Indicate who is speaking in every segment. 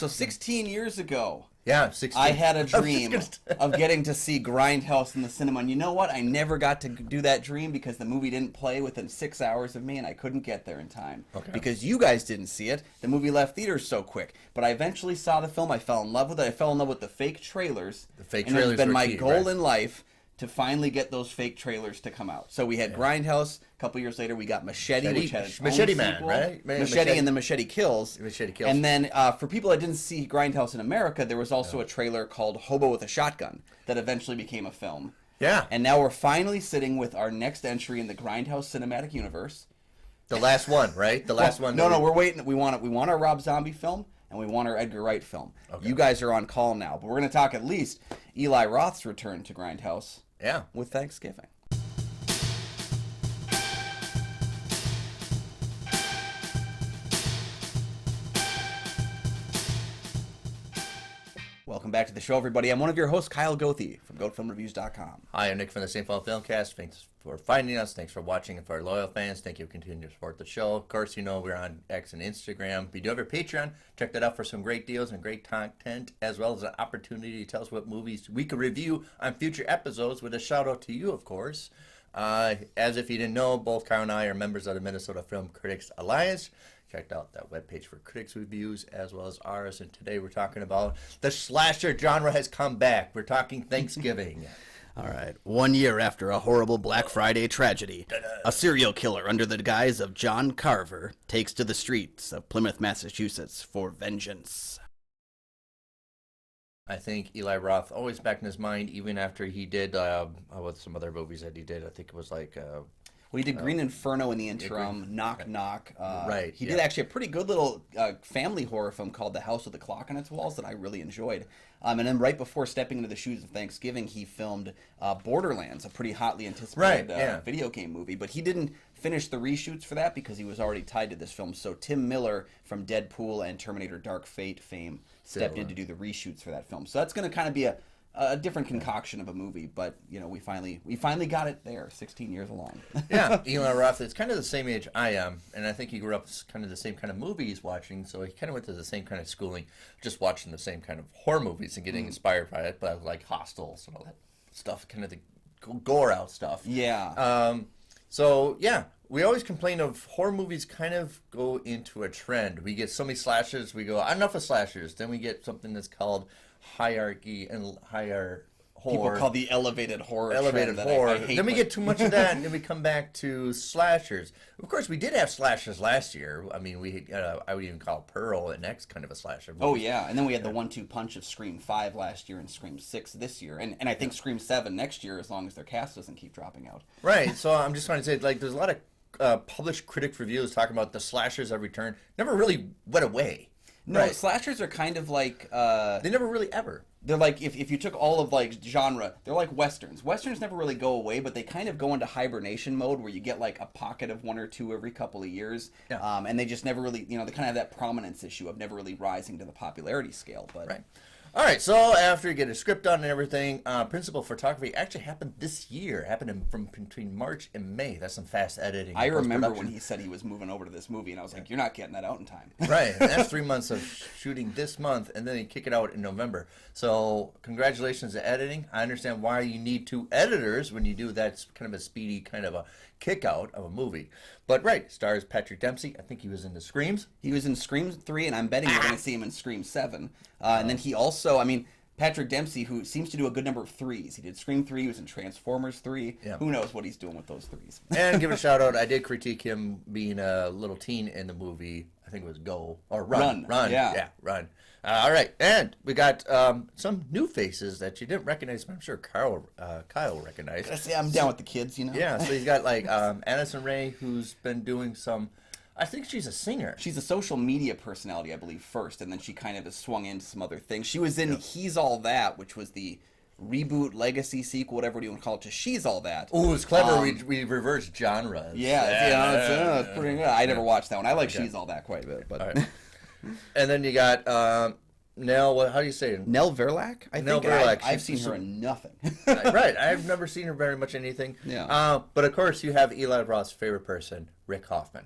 Speaker 1: So 16 years ago,
Speaker 2: Yeah, 16.
Speaker 1: I had a dream of getting to see Grindhouse in the cinema. And you know what? I never got to do that dream because the movie didn't play within 6 hours of me, and I couldn't get there in time.
Speaker 2: Okay.
Speaker 1: Because you guys didn't see it. The movie left theaters so quick. But I eventually saw the film. I fell in love with it. I fell in love with the fake trailers.
Speaker 2: The fake
Speaker 1: and
Speaker 2: trailers
Speaker 1: it's been
Speaker 2: were
Speaker 1: my
Speaker 2: key,
Speaker 1: goal
Speaker 2: right?
Speaker 1: in life to finally get those fake trailers to come out. So we had Grindhouse. A couple years later, we got Machete, which had its
Speaker 2: Machete
Speaker 1: own
Speaker 2: Man,
Speaker 1: sequel.
Speaker 2: right?
Speaker 1: Machete and the Machete Kills.
Speaker 2: Machete Kills.
Speaker 1: And then for people that didn't see Grindhouse in America, there was also a trailer called Hobo with a Shotgun that eventually became a film.
Speaker 2: Yeah.
Speaker 1: And now we're finally sitting with our next entry in the Grindhouse cinematic universe.
Speaker 2: The last one, right? The last one.
Speaker 1: No, we're waiting. We want our Rob Zombie film, and we want our Edgar Wright film.
Speaker 2: Okay.
Speaker 1: You guys are on call now, but we're going to talk at least Eli Roth's return to Grindhouse.
Speaker 2: Yeah.
Speaker 1: With Thanksgiving. Welcome back to the show, everybody. I'm one of your hosts, Kyle Goethe from GoatFilmReviews.com.
Speaker 2: Hi, I'm Nick from the St. Paul Filmcast. Thanks for finding us. Thanks for watching. And for our loyal fans, thank you for continuing to support the show. Of course, you know we're on X and Instagram. We do have our Patreon. Check that out for some great deals and great content, as well as an opportunity to tell us what movies we could review on future episodes, with a shout out to you, of course. As if you didn't know, both Kyle and I are members of the Minnesota Film Critics Alliance. Checked out that webpage for critics reviews as well as ours, and today we're talking about the slasher genre has come back. We're talking Thanksgiving.
Speaker 1: All right. 1 year after a horrible Black Friday tragedy, a serial killer under the guise of John Carver takes to the streets of Plymouth, Massachusetts for vengeance.
Speaker 2: I think Eli Roth always back in his mind, even after he did with some other movies that he did. I think it was like
Speaker 1: Well, he did Green Inferno in the interim, Knock Knock.
Speaker 2: Right,
Speaker 1: He did actually a pretty good little family horror film called The House with the Clock on Its Walls that I really enjoyed. And then right before stepping into the shoes of Thanksgiving, he filmed Borderlands, a pretty hotly anticipated video game movie. But he didn't finish the reshoots for that because he was already tied to this film. So Tim Miller from Deadpool and Terminator Dark Fate fame stepped in to do the reshoots for that film. So that's going to kind of be a different concoction of a movie, but you know we finally got it there 16 years along.
Speaker 2: Yeah, Eli Roth is kind of the same age I am, and I think he grew up kind of the same kind of movies watching, so he kind of went to the same kind of schooling, just watching the same kind of horror movies and getting inspired by it, but like Hostels and all that stuff, kind of the gore out stuff.
Speaker 1: Yeah.
Speaker 2: So yeah, we always complain of horror movies kind of go into a trend. We get so many slashers, we go enough of slashers, then we get something that's called hierarchy and higher horror.
Speaker 1: People call the elevated horror.
Speaker 2: Elevated
Speaker 1: trend
Speaker 2: horror.
Speaker 1: I hate,
Speaker 2: then we get too much of that, and then we come back to slashers. Of course, we did have slashers last year. I mean, I would even call Pearl an X kind of a slasher movie.
Speaker 1: Oh yeah, and then we had the 1-2 punch of Scream 5 last year and Scream 6 this year, and I think Scream 7 next year, as long as their cast doesn't keep dropping out.
Speaker 2: Right. So I'm just trying to say, like, there's a lot of published critic reviews talking about the slashers have returned. Never really went away.
Speaker 1: No, slashers are kind of like
Speaker 2: they never really ever.
Speaker 1: They're like if you took all of like genre, they're like westerns. Westerns never really go away, but they kind of go into hibernation mode where you get like a pocket of one or two every couple of years, and they just never really, they kind of have that prominence issue of never really rising to the popularity scale. But
Speaker 2: right. All right, so after you get a script done and everything, principal photography actually happened this year. Happened from between March and May. That's some fast editing.
Speaker 1: I remember when he said he was moving over to this movie, and I was like, "You're not getting that out in time."
Speaker 2: Right, and that's 3 months of shooting this month, and then they kick it out in November. So congratulations to editing. I understand why you need 2 editors when you do that kind of a speedy kind of a kick out of a movie. But right, stars Patrick Dempsey. I think he was in the Screams.
Speaker 1: He was in Scream 3, and I'm betting we're going to see him in Scream 7. And then he also, Patrick Dempsey, who seems to do a good number of threes. He did Scream 3, he was in Transformers 3. Yeah. Who knows what he's doing with those threes.
Speaker 2: And give a shout out, I did critique him being a little teen in the movie. I think it was Run. Yeah, Run. All right, and we got some new faces that you didn't recognize, but I'm sure Kyle recognized.
Speaker 1: I'm down with the kids,
Speaker 2: Yeah, so he's got like Addison Rae, who's been doing some. I think she's a singer.
Speaker 1: She's a social media personality, I believe, first, and then she kind of has swung into some other things. She was in He's All That, which was the reboot, legacy sequel, whatever you want to call it, to She's All That.
Speaker 2: Oh, it's clever. We reversed genres.
Speaker 1: Yeah, it's pretty good. I never watched that one. I like She's All That quite a bit. But
Speaker 2: right. And then you got Nell. How do you say it?
Speaker 1: Nell Verlaque.
Speaker 2: Nell Verlaque.
Speaker 1: I've seen her in nothing.
Speaker 2: Right. I've never seen her very much anything.
Speaker 1: Yeah.
Speaker 2: But of course, you have Eli Roth's favorite person, Rick Hoffman.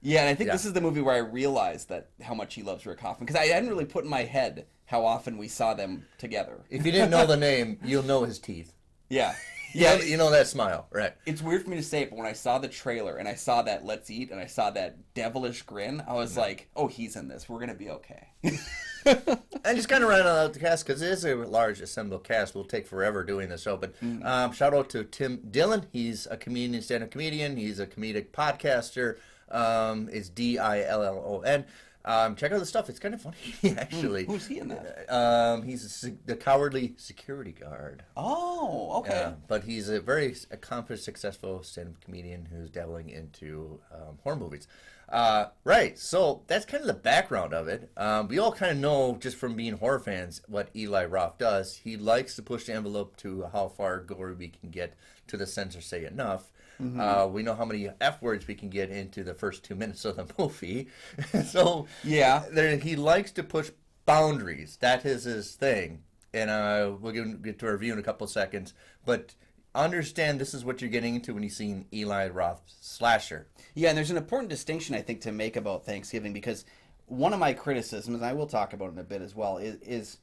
Speaker 1: Yeah, and I think this is the movie where I realized that how much he loves Rick Hoffman, because I hadn't really put in my head how often we saw them together.
Speaker 2: If you didn't know the name, you'll know his teeth.
Speaker 1: Yeah.
Speaker 2: Yeah, you know that smile, right?
Speaker 1: It's weird for me to say it, but when I saw the trailer and I saw that "Let's Eat" and I saw that devilish grin, I was like, "Oh, he's in this. We're gonna be okay."
Speaker 2: And just kind of round out the cast because it is a large assembled cast. We'll take forever doing this show, but shout out to Tim Dillon. He's a comedian, stand-up comedian. He's a comedic podcaster. It's Dillon. Check out the stuff. It's kind of funny, actually.
Speaker 1: Who's he in that?
Speaker 2: He's the cowardly security guard.
Speaker 1: Oh, okay.
Speaker 2: But he's a very accomplished, successful stand-up comedian who's dabbling into horror movies. Right, so that's kind of the background of it. We all kind of know, just from being horror fans, what Eli Roth does. He likes to push the envelope to how far gory we can get to the censor say enough. We know how many F words we can get into the first 2 minutes of the movie. So he likes to push boundaries. That is his thing. And we'll get to our review in a couple of seconds. But understand this is what you're getting into when you're seeing Eli Roth's slasher.
Speaker 1: Yeah, and there's an important distinction, I think, to make about Thanksgiving, because one of my criticisms, and I will talk about it in a bit as well, is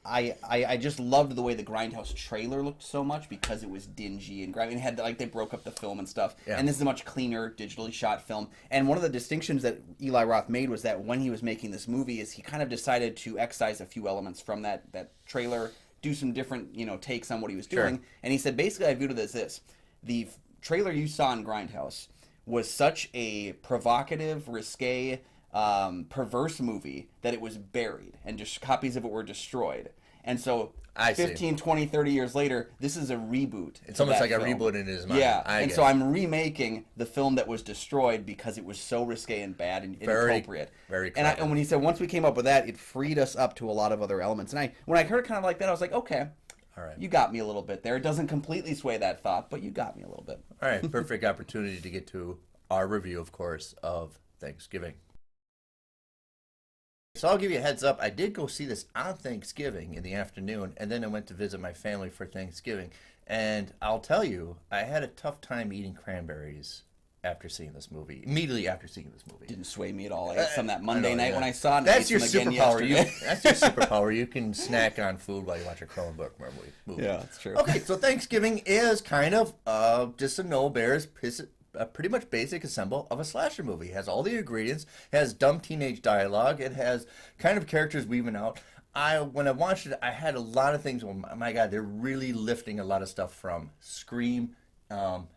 Speaker 1: I just loved the way the Grindhouse trailer looked so much because it was dingy and grimy and had they broke up the film and stuff. Yeah. And this is a much cleaner, digitally shot film. And one of the distinctions that Eli Roth made was that when he was making this movie, is he kind of decided to excise a few elements from that trailer, do some different takes on what he was doing. And he said basically I viewed it as this: the trailer you saw in Grindhouse was such a provocative, risque, perverse movie that it was buried and just copies of it were destroyed. And so 15, 20, 30 years later, this is a reboot.
Speaker 2: It's almost like a reboot in his mind.
Speaker 1: Yeah, so I'm remaking the film that was destroyed because it was so risque and bad and inappropriate.
Speaker 2: Very clever.
Speaker 1: And when he said once we came up with that, it freed us up to a lot of other elements. And when I heard it kind of like that, I was like, okay, all right, you got me a little bit there. It doesn't completely sway that thought, but you got me a little bit.
Speaker 2: All right, perfect opportunity to get to our review, of course, of Thanksgiving. So I'll give you a heads up. I did go see this on Thanksgiving in the afternoon, and then I went to visit my family for Thanksgiving. And I'll tell you, I had a tough time eating cranberries after seeing this movie. Immediately after seeing this movie.
Speaker 1: Didn't sway me at all. I ate some that Monday night when I saw it.
Speaker 2: That's your superpower. That's your superpower. You can snack on food while you watch a Cronenberg movie.
Speaker 1: Yeah, that's true.
Speaker 2: Okay, so Thanksgiving is kind of just a no-bears a pretty much basic assemble of a slasher movie. It has all the ingredients, it has dumb teenage dialogue, it has kind of characters weaving out. When I watched it, I had a lot of things. Oh my God, they're really lifting a lot of stuff from Scream,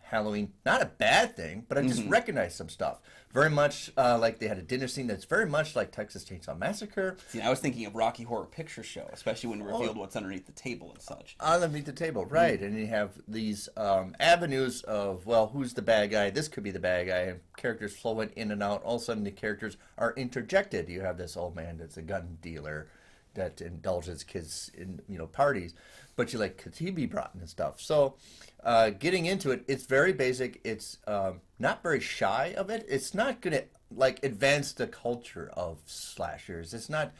Speaker 2: Halloween. Not a bad thing, but I just recognized some stuff. Very much like they had a dinner scene that's very much like Texas Chainsaw Massacre.
Speaker 1: See, I was thinking of Rocky Horror Picture Show, especially when it revealed what's underneath the table and such.
Speaker 2: Underneath the table, right. And you have these avenues of, well, who's the bad guy? This could be the bad guy. And characters flowing in and out. All of a sudden, the characters are interjected. You have this old man that's a gun dealer that indulges kids in parties. But you like, could he be brought in and stuff? So getting into it, it's very basic. It's not very shy of it. It's not going to advance the culture of slashers. It's not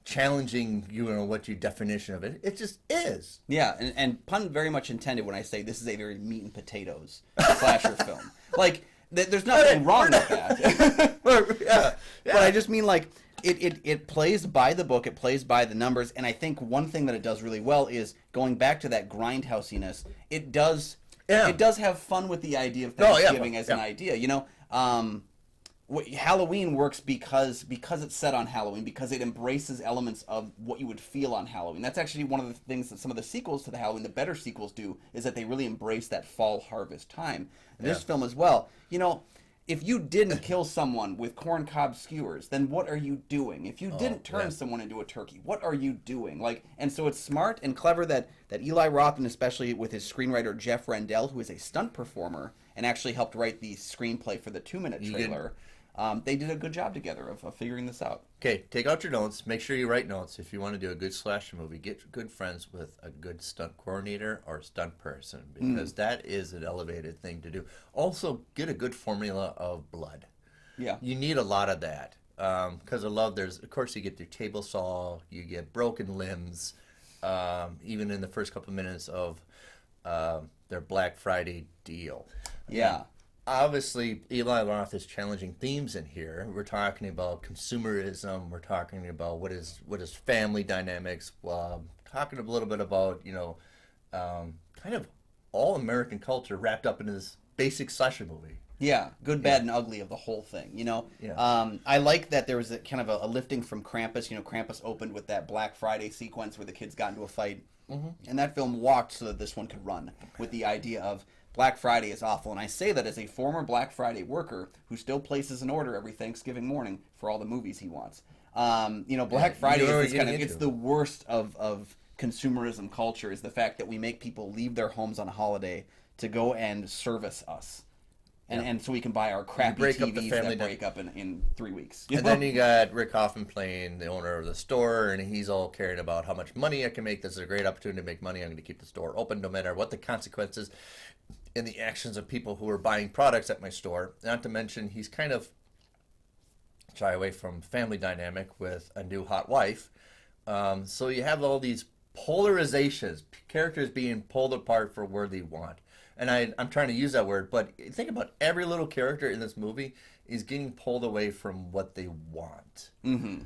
Speaker 2: challenging what your definition of it. It just is.
Speaker 1: Yeah, and pun very much intended when I say this is a very meat and potatoes slasher film. There's nothing wrong with that. But I just mean it plays by the book, it plays by the numbers, and I think one thing that it does really well is going back to that grindhousiness. It does have fun with the idea of Thanksgiving as an idea. Halloween works because it's set on Halloween, because it embraces elements of what you would feel on Halloween. That's actually one of the things that some of the sequels to the Halloween, the better sequels, do, is that they really embrace that fall harvest time. This film as well. If you didn't kill someone with corncob skewers, then what are you doing? If you didn't turn someone into a turkey, what are you doing? And so it's smart and clever that Eli Roth, and especially with his screenwriter Jeff Rendell, who is a stunt performer and actually helped write the screenplay for the 2-minute trailer, they did a good job together of figuring this out.
Speaker 2: Okay, take out your notes. Make sure you write notes. If you want to do a good slasher movie, get good friends with a good stunt coordinator or stunt person, because that is an elevated thing to do. Also, get a good formula of blood. Yeah. You need a lot of that. Because of course, you get your table saw, you get broken limbs, even in the first couple of minutes of their Black Friday deal.
Speaker 1: Yeah.
Speaker 2: obviously Eli Roth is challenging themes in here. We're talking about consumerism. We're talking about what is family dynamics. Talking a little bit about kind of all American culture wrapped up in this basic slasher movie.
Speaker 1: Yeah, good, bad, and ugly of the whole thing.
Speaker 2: Yeah.
Speaker 1: I like that there was a kind of a lifting from Krampus. Krampus opened with that Black Friday sequence where the kids got into a fight, and that film walked so that this one could run with the idea of Black Friday is awful. And I say that as a former Black Friday worker who still places an order every Thanksgiving morning for all the movies he wants. Black Friday is this it's the worst of consumerism culture, is the fact that we make people leave their homes on a holiday to go and service us. And so we can buy our crappy TVs that break up in 3 weeks.
Speaker 2: And then you got Rick Hoffman playing the owner of the store, and he's all caring about how much money I can make. This is a great opportunity to make money. I'm going to keep the store open no matter what the consequences and the actions of people who are buying products at my store. Not to mention, he's kind of shy away from family dynamic with a new hot wife. So you have all these polarizations, characters being pulled apart for where they want. And I'm trying to use that word, but think about every little character in this movie is getting pulled away from what they want.
Speaker 1: Mm-hmm.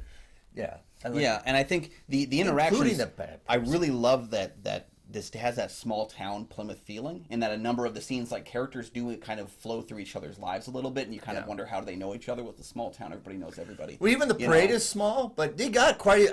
Speaker 2: Yeah.
Speaker 1: And I think the interactions, I really love that this has that small town Plymouth feeling, and that a number of the scenes, like, characters do kind of flow through each other's lives a little bit, and you kind of wonder how do they know each other. With the small town, everybody knows everybody.
Speaker 2: Well, even the parade is small, but they got quite.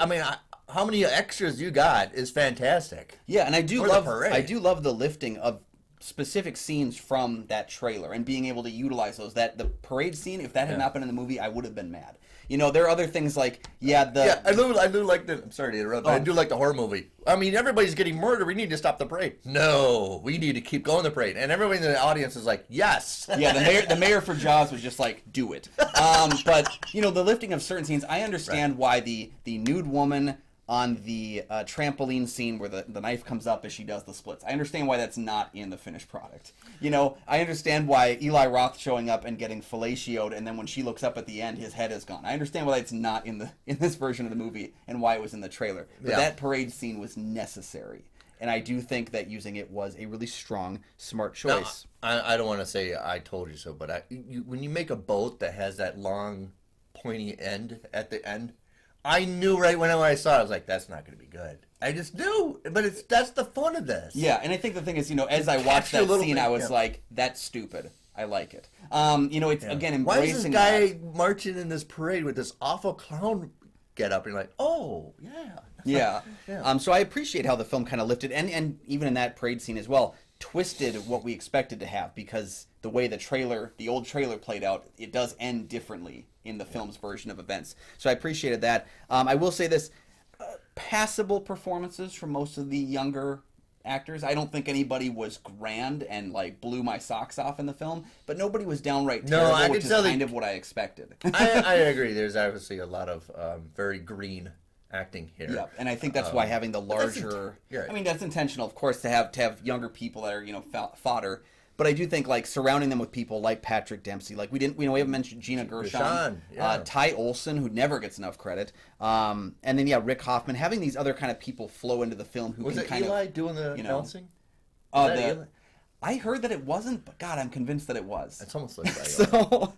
Speaker 2: How many extras you got is fantastic.
Speaker 1: Yeah, and I do love the lifting of specific scenes from that trailer and being able to utilize those. That the parade scene, if that had not been in the movie, I would have been mad. There are other things like I do
Speaker 2: like the. I'm sorry to interrupt, but I do like the horror movie. I mean, everybody's getting murdered. We need to stop the parade. No, we need to keep going the parade, and everybody in the audience is like, yes.
Speaker 1: Yeah, the mayor for Jaws was just like, do it. But the lifting of certain scenes, I understand why the nude woman on the trampoline scene where the knife comes up as she does the splits. I understand why that's not in the finished product. I understand why Eli Roth showing up and getting fellatioed, and then when she looks up at the end, his head is gone. I understand why it's not in this version of the movie and why it was in the trailer. But that parade scene was necessary. And I do think that using it was a really strong, smart choice.
Speaker 2: Now, I don't want to say I told you so, but when you make a boat that has that long, pointy end at the end, I knew right when I saw it, I was like, that's not going to be good. I just knew, but that's the fun of this.
Speaker 1: Yeah, and I think the thing is, as I watched that scene, I was like, that's stupid. I like it. It's, again, embracing
Speaker 2: Why is this guy marching in this parade with this awful clown get up? And you're like, oh, yeah.
Speaker 1: Yeah. So I appreciate how the film kind of lifted, and even in that parade scene as well, twisted what we expected to have, because the way the old trailer played out, it does end differently in the film's version of events. So I appreciated that. I will say this, passable performances from most of the younger actors. I don't think anybody was grand and like blew my socks off in the film, but nobody was downright terrible, which is kind of what I expected.
Speaker 2: I agree. There's obviously a lot of very green acting here.
Speaker 1: Yeah, and I think that's why having the larger... that's intentional, of course, to have younger people that are, fodder. But I do think, like, surrounding them with people like Patrick Dempsey, like we haven't mentioned Gina Gershon, Ty Olsson, who never gets enough credit, and then Rick Hoffman, having these other kind of people flow into the film who
Speaker 2: was
Speaker 1: can
Speaker 2: it
Speaker 1: kind
Speaker 2: Eli
Speaker 1: of
Speaker 2: doing the announcing?
Speaker 1: I heard that it wasn't, but God, I'm convinced that it was.
Speaker 2: It's almost like that.
Speaker 1: So,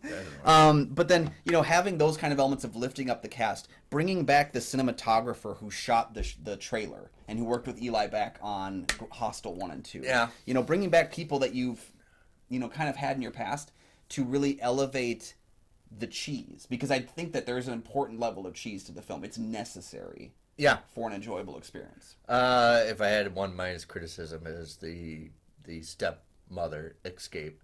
Speaker 1: but then having those kind of elements of lifting up the cast, bringing back the cinematographer who shot the trailer and who worked with Eli back on Hostel 1 and 2.
Speaker 2: Yeah.
Speaker 1: Bringing back people that you've kind of had in your past to really elevate the cheese, because I think that there's an important level of cheese to the film. It's necessary.
Speaker 2: Yeah.
Speaker 1: For an enjoyable experience.
Speaker 2: If I had one minus criticism, is the stepmother escape,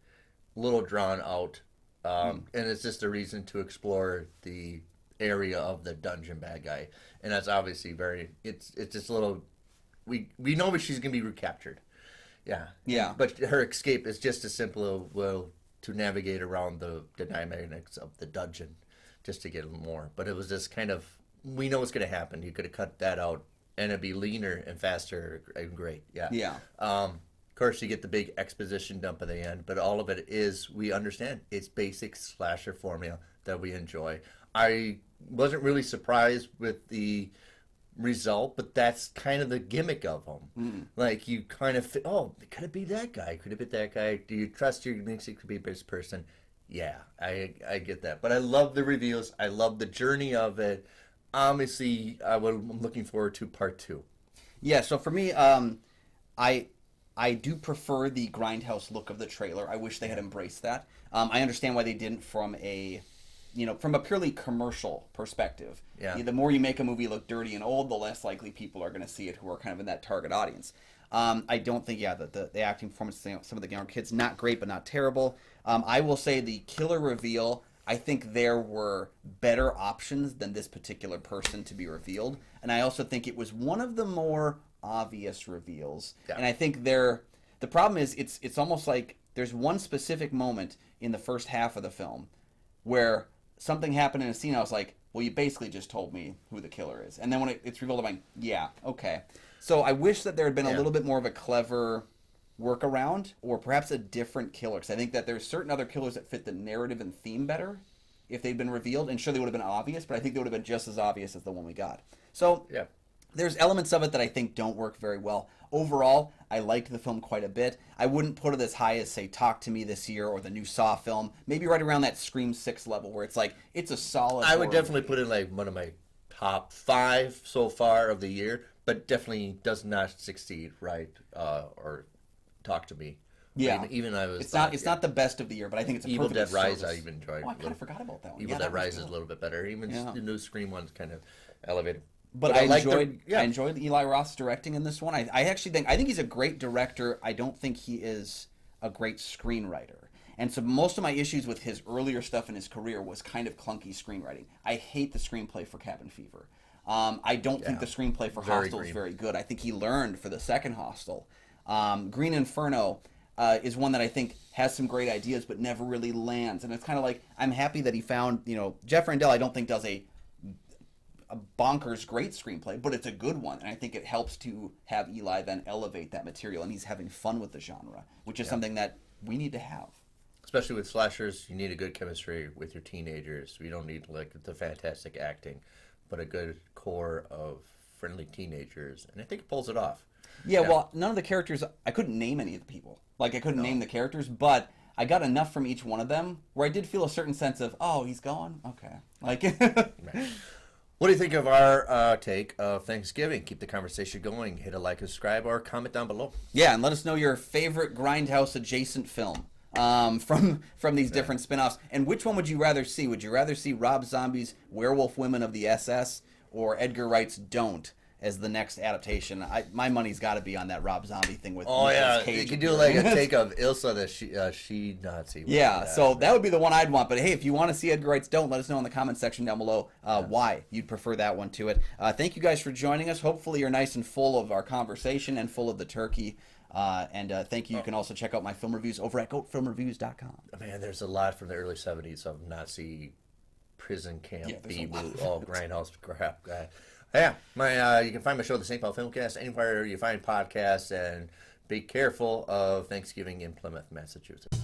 Speaker 2: a little drawn out, and it's just a reason to explore the area of the dungeon bad guy, and that's obviously it's just a little, we know she's gonna be recaptured, but her escape is just as simple to navigate around the dynamics of the dungeon just to get more, but it was just kind of, we know what's gonna happen. You could have cut that out and it'd be leaner and faster and great. Of course, you get the big exposition dump at the end, but all of it is, we understand, it's basic slasher formula that we enjoy. I wasn't really surprised with the result, but that's kind of the gimmick of them. Like, you kind of, could it be that guy? Could it be that guy? Do you trust your thinks it could be this person? Yeah, I get that. But I love the reveals. I love the journey of it. Obviously, I'm looking forward to part 2.
Speaker 1: Yeah, so for me, I do prefer the grindhouse look of the trailer. I wish they had embraced that. I understand why they didn't from a purely commercial perspective.
Speaker 2: Yeah.
Speaker 1: The more you make a movie look dirty and old, the less likely people are going to see it who are kind of in that target audience. I don't think, the acting performance, some of the younger kids, not great, but not terrible. I will say the killer reveal, I think there were better options than this particular person to be revealed. And I also think it was one of the more obvious reveals. Yeah. And I think the problem is it's almost like there's one specific moment in the first half of the film where something happened in a scene. I was like, well, you basically just told me who the killer is. And then when it's revealed, I'm like, yeah, okay. So I wish that there had been a little bit more of a clever workaround, or perhaps a different killer. Because I think that there's certain other killers that fit the narrative and theme better if they'd been revealed. And sure, they would have been obvious, but I think they would have been just as obvious as the one we got. So there's elements of it that I think don't work very well. Overall, I liked the film quite a bit. I wouldn't put it as high as, say, Talk to Me this year or the new Saw film. Maybe right around that Scream 6 level where it's like, it's a solid...
Speaker 2: I would definitely put it like one of my top 5 so far of the year, but definitely does not succeed, right? Or Talk to Me.
Speaker 1: Yeah.
Speaker 2: Even I was...
Speaker 1: It's not the best of the year, but I think it's a
Speaker 2: Evil
Speaker 1: perfect
Speaker 2: Dead Rise
Speaker 1: service.
Speaker 2: I even enjoyed.
Speaker 1: Oh, I kind of forgot about that one.
Speaker 2: Evil Dead Rise is a little bit better. Even the new Scream one's kind of elevated.
Speaker 1: But I enjoyed Eli Roth's directing in this one. I actually think he's a great director. I don't think he is a great screenwriter. And so most of my issues with his earlier stuff in his career was kind of clunky screenwriting. I hate the screenplay for Cabin Fever. I don't think the screenplay for Hostel is very good. I think he learned for the second Hostel. Green Inferno is one that I think has some great ideas but never really lands. And it's kind of like, I'm happy that he found, Jeff Randell I don't think does a bonkers great screenplay, but it's a good one, and I think it helps to have Eli then elevate that material, and he's having fun with the genre, which is something that we need to have.
Speaker 2: Especially with slashers, you need a good chemistry with your teenagers. You don't need like the fantastic acting, but a good core of friendly teenagers, and I think it pulls it off.
Speaker 1: Yeah, well, none of the characters, I couldn't name any of the people. Like, I couldn't name the characters, but I got enough from each one of them where I did feel a certain sense of, oh, he's gone? Okay. Like...
Speaker 2: Right. What do you think of our take of Thanksgiving? Keep the conversation going. Hit a like, subscribe, or comment down below.
Speaker 1: Yeah, and let us know your favorite Grindhouse adjacent film from these different spin-offs. And which one would you rather see? Would you rather see Rob Zombie's Werewolf Women of the SS or Edgar Wright's Don't as the next adaptation? My money's got to be on that Rob Zombie thing with
Speaker 2: Nicolas
Speaker 1: Cage.
Speaker 2: You could do like a take of Ilsa, the she Nazi.
Speaker 1: Yeah, so that would be the one I'd want. But hey, if you want to see Edgar Wright's Don't, let us know in the comment section down below why you'd prefer that one to it. Thank you guys for joining us. Hopefully you're nice and full of our conversation and full of the turkey. And thank you. You can also check out my film reviews over at goatfilmreviews.com.
Speaker 2: Man, there's a lot from the early 70s of Nazi prison camp B-movie. Grindhouse crap. Yeah, you can find my show, the St. Paul Filmcast, anywhere you find podcasts, and be careful of Thanksgiving in Plymouth, Massachusetts.